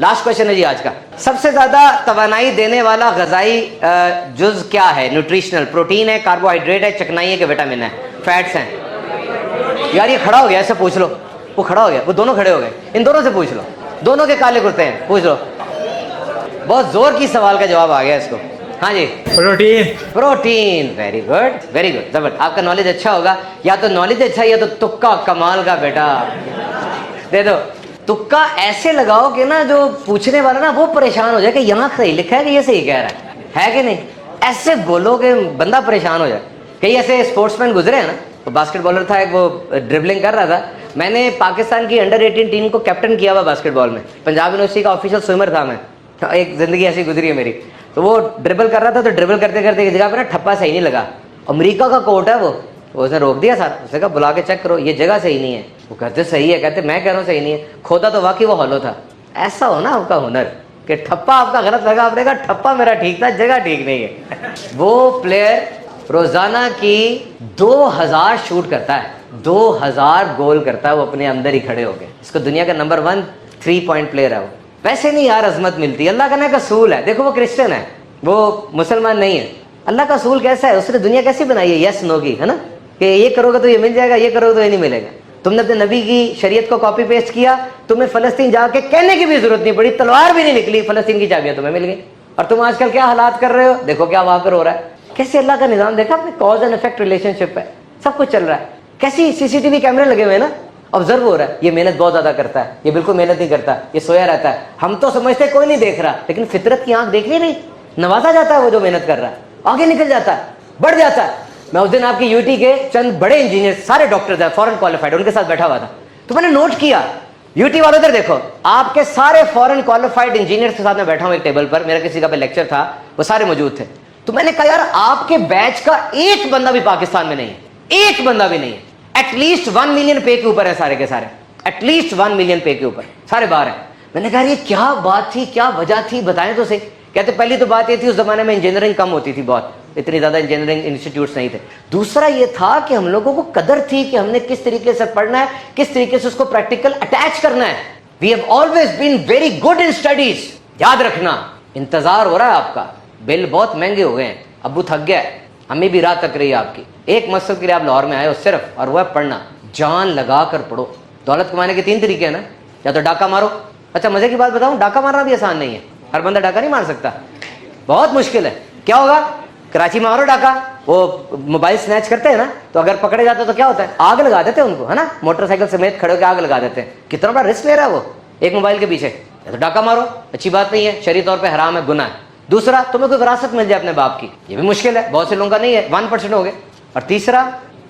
Last question है जी आज का, सबसे ज्यादा तवानाई देने वाला गजाई जुज क्या है? न्यूट्रिशनल, प्रोटीन है, कार्बोहाइड्रेट है, चिकनाई है कि विटामिन है, फैट्स हैं? यार ये खड़ा हो गया, ऐसे पूछ लो, वो खड़ा हो गया, वो दोनों खड़े हो गए, इन दोनों से पूछ लो, दोनों के काले कुर्ते हैं, पूछ लो। बहुत जोर की सवाल का जवाब आ गया इसको। हाँ जी, protein. Protein, very good very good, जबरदस्त। आपका नॉलेज अच्छा होगा, या तो नॉलेज अच्छा या तो तुक्का कमाल का बेटा दे दो। तुक्का ऐसे लगाओ कि ना जो पूछने वाला ना वो परेशान हो जाए कि यहाँ सही लिखा है कि ये सही कह रहा है कि नहीं। ऐसे बोलो कि बंदा परेशान हो जाए। कई ऐसे स्पोर्ट्समैन गुजरे हैं ना, तो बास्केटबॉलर था एक, वो ड्रिबलिंग कर रहा था। मैंने पाकिस्तान की अंडर 18 टीम को कैप्टन किया हुआ बास्केटबॉल में, पंजाब यूनिवर्सिटी का ऑफिशियल स्विमर था मैं, एक जिंदगी ऐसी गुजरी है मेरी। तो वो ड्रिबल कर रहा था, तो ड्रिबल करते करते एक जगह पे ना ठप्पा सही नहीं लगा। अमेरिका का कोर्ट है वो, उसने रोक दिया सर, उसने कहा बुला के चेक करो ये जगह सही नहीं है। वो कहते सही है, कहते मैं कह रहा हूँ सही नहीं है, खोदा तो वाकई वो हॉलो था। ऐसा हो ना आपका हुनर कि ठप्पा आपका गलत लगा, आपने कहा ठप्पा मेरा ठीक था, जगह ठीक नहीं है। वो प्लेयर रोजाना की 2000 शूट करता है, 2000 गोल करता है वो अपने अंदर ही खड़े हो गए। इसको दुनिया का नंबर 1 3 पॉइंट प्लेयर है वो। वैसे नहीं यार अजमत मिलती, अल्लाह का ना का असूल है। देखो वो क्रिश्चियन है, वो मुसलमान नहीं है। अल्लाह का असूल कैसा है, उसने दुनिया कैसी बनाई है, यस नो की, है ना, कि ये करोगे तो ये मिल जाएगा, ये करोगे तो ये नहीं मिलेगा। तुमने अपने नबी की शरीयत को कॉपी पेस्ट किया, तुम्हें फलस्तीन जाके कहने की भी जरूरत नहीं पड़ी, तलवार भी नहीं निकली, फलस्तीन की चाबियां तुम्हें मिल गई। और तुम आजकल क्या हालात कर रहे हो, देखो क्या वहां पर हो रहा है। कैसे अल्लाह का निजाम देखा आपने, कॉज एंड इफेक्ट रिलेशनशिप है, सब कुछ चल रहा है। कैसी सीसीटीवी कैमरे लगे हुए हैं ना, ऑब्जर्व हो रहा है। ये मेहनत बहुत ज्यादा करता है, ये बिल्कुल मेहनत नहीं करता, ये सोया रहता है। हम तो समझते कोई नहीं देख रहा, लेकिन फितरत की आंख देख ली नहीं, नवाजा जाता है वो जो मेहनत कर रहा है, आगे निकल जाता है, बढ़ जाता है। मैं उस दिन आपकी यूटी के चंद बड़े इंजीनियर, सारे डॉक्टर थे, फॉरेन क्वालिफाइड, उनके साथ बैठा हुआ था, तो मैंने नोट किया, यूटी वालों इधर देखो, आपके सारे फॉरेन क्वालिफाइड इंजीनियर के साथ मैं बैठा हूं एक टेबल पर, मेरा किसी का भी लेक्चर था, वो सारे मौजूद थे। तो मैंने कहा यार आपके बैच का एक बंदा भी पाकिस्तान में नहीं है, एक बंदा भी नहीं है। एटलीस्ट 1 मिलियन पे के ऊपर है सारे के सारे, एटलीस्ट 1 मिलियन पे के ऊपर सारे बाहर हैं। मैंने कहा ये क्या बात थी, क्या वजह थी, बताएं तो सही। कहते पहली तो बात ये थी उस जमाने में इंजीनियरिंग कम होती थी बहुत, इतनी ज्यादा इंजीनियरिंग इंस्टीट्यूट्स नहीं थे। दूसरा ये था कि हम लोगों को कदर थी कि हमने किस तरीके से पढ़ना है, किस तरीके से उसको प्रैक्टिकल अटैच करना है। We have always been very good in studies. याद रखना, इंतजार हो रहा है आपका, बिल बहुत महंगे हो गए हैं, अब्बू थक गया है, अम्मी भी रात तक रही है आपकी। एक मकसद के लिए आप लाहौर में आए हो सिर्फ, और वह पढ़ना, जान लगा कर पढ़ो। दौलत कमाने के 3 तरीके हैं ना, या तो डाका मारो। अच्छा मजे की बात बताऊं, डाका मारना भी आसान नहीं है, हर बंदा डाका नहीं मार सकता, बहुत मुश्किल है। क्या होगा, कराची में मारो डाका, वो मोबाइल स्नैच करते हैं ना, तो अगर पकड़े जाते तो क्या होता है, आग लगा देते हैं उनको, है ना, मोटरसाइकिल समेत खड़े होकर आग लगा देते हैं। कितना बड़ा रिस्क ले रहा है वो एक मोबाइल के पीछे। या तो डाका मारो, अच्छी बात नहीं है, शरीय तौर पे हराम है, गुनाह है। दूसरा, तुम्हें कोई विरासत मिल जाए अपने बाप की, ये भी मुश्किल है, बहुत से लोगों का नहीं है, 1% हो गए। और तीसरा,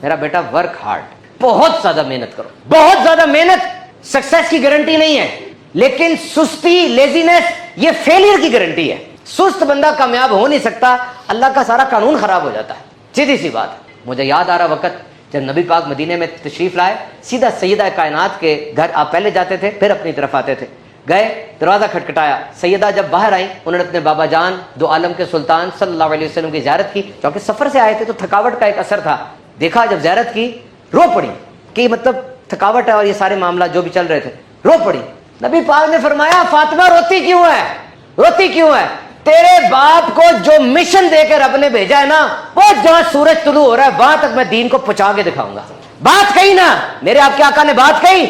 मेरा बेटा वर्क हार्ड, बहुत ज्यादा मेहनत करो, बहुत ज्यादा मेहनत सक्सेस की गारंटी नहीं है, लेकिन सुस्ती, लेजीनेस, ये फेलियर की गारंटी है। सुस्त बंदा कामयाब हो नहीं सकता, अल्लाह का सारा कानून खराब हो जाता है, सीधी सी बात। मुझे याद आ रहा वक्त जब नबी पाक मदीने में तशरीफ लाए, सीधा सैयदा कायनात के घर आप पहले जाते थे, फिर अपनी तरफ आते थे। गए, दरवाजा खटखटाया, सैयदा जब बाहर आई, उन्होंने अपने बाबा जान दो आलम के सुल्तान सल्लल्लाहु अलैहि वसल्लम की ज़ियारत की, क्योंकि सफर से आए थे तो थकावट का एक असर था। देखा, जब ज़ियारत की, रो पड़ी कि मतलब थकावट है और ये सारे मामला जो भी चल रहे थे, रो पड़ी। नबी पाक ने फरमाया, फातिमा रोती क्यों है, रोती क्यों है? तेरे बाप को जो मिशन देकर रब ने भेजा है ना, वो जहां सूरज तुलू हो रहा है वहां तक मैं दीन को पहुंचा के दिखाऊंगा। बात कही ना, मेरे आपके आका ने बात कही,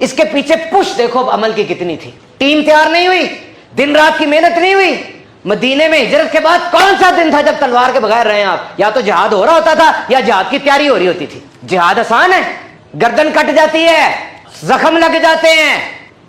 इसके पीछे पुश देखो अमल की कितनी थी। टीम तैयार नहीं हुई, दिन रात की मेहनत नहीं हुई। मदीने में हिजरत के बाद कौन सा दिन था जब तलवार के बगैर रहे आप? या तो जिहाद हो रहा होता था या जिहाद की तैयारी हो रही होती थी। जिहाद आसान है, गर्दन कट जाती है, जख्म लग जाते हैं,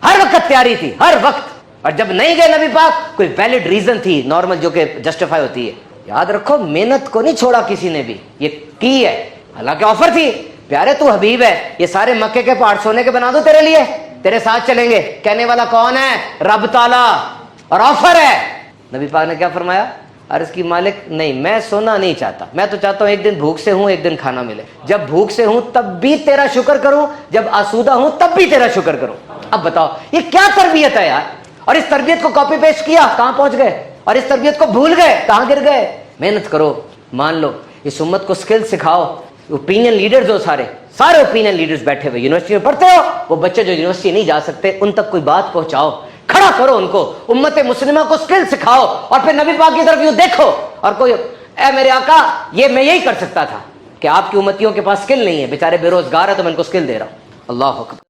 हर वक्त तैयारी थी, हर वक्त। और जब नहीं गए नबी पाक, कोई वैलिड रीजन थी, नॉर्मल, जो कि जस्टिफाई होती है। याद रखो, मेहनत को नहीं छोड़ा किसी ने भी, ये की है, हालांकि ऑफर थी, प्यारे तू हबीब है, ये सारे मक्के के पहाड़ सोने के बना दो तेरे लिए, तेरे साथ चलेंगे। कहने वाला कौन है? रब ताला, और ऑफर है। नबी पाक ने क्या फरमाया? अर्ज की, मालिक नहीं, मैं सोना नहीं चाहता, मैं तो चाहता हूं एक दिन भूख से हूं, एक दिन खाना मिले। जब भूख से हूं तब भी तेरा शुक्र करूं, जब आसूदा हूं तब भी तेरा शुक्र करूं। अब बताओ ये क्या तरबियत है यार? और इस तरबियत को कॉपी पेस्ट किया, कहां पहुंच गए? और इस तरबियत को भूल गए, कहां गिर गए? मेहनत करो, मान लो, इस उम्मत को स्किल सिखाओ। ओपिनियन लीडर्स हो, सारे ओपिनियन लीडर्स बैठे हुए, यूनिवर्सिटी में पढ़ते हो, वो बच्चे जो यूनिवर्सिटी नहीं जा सकते उन तक कोई बात पहुंचाओ। کھڑا کرو ان کو, امت مسلمہ کو اسکل سکھاؤ, اور پھر نبی پاک کی طرف یوں دیکھو اور کوئی اے میرے آقا یہ میں یہی کر سکتا تھا کہ آپ کی امتیوں کے پاس اسکل نہیں ہے, بیچارے بے روزگار ہے تو میں ان کو اسکل دے رہا ہوں. اللہ اکبر.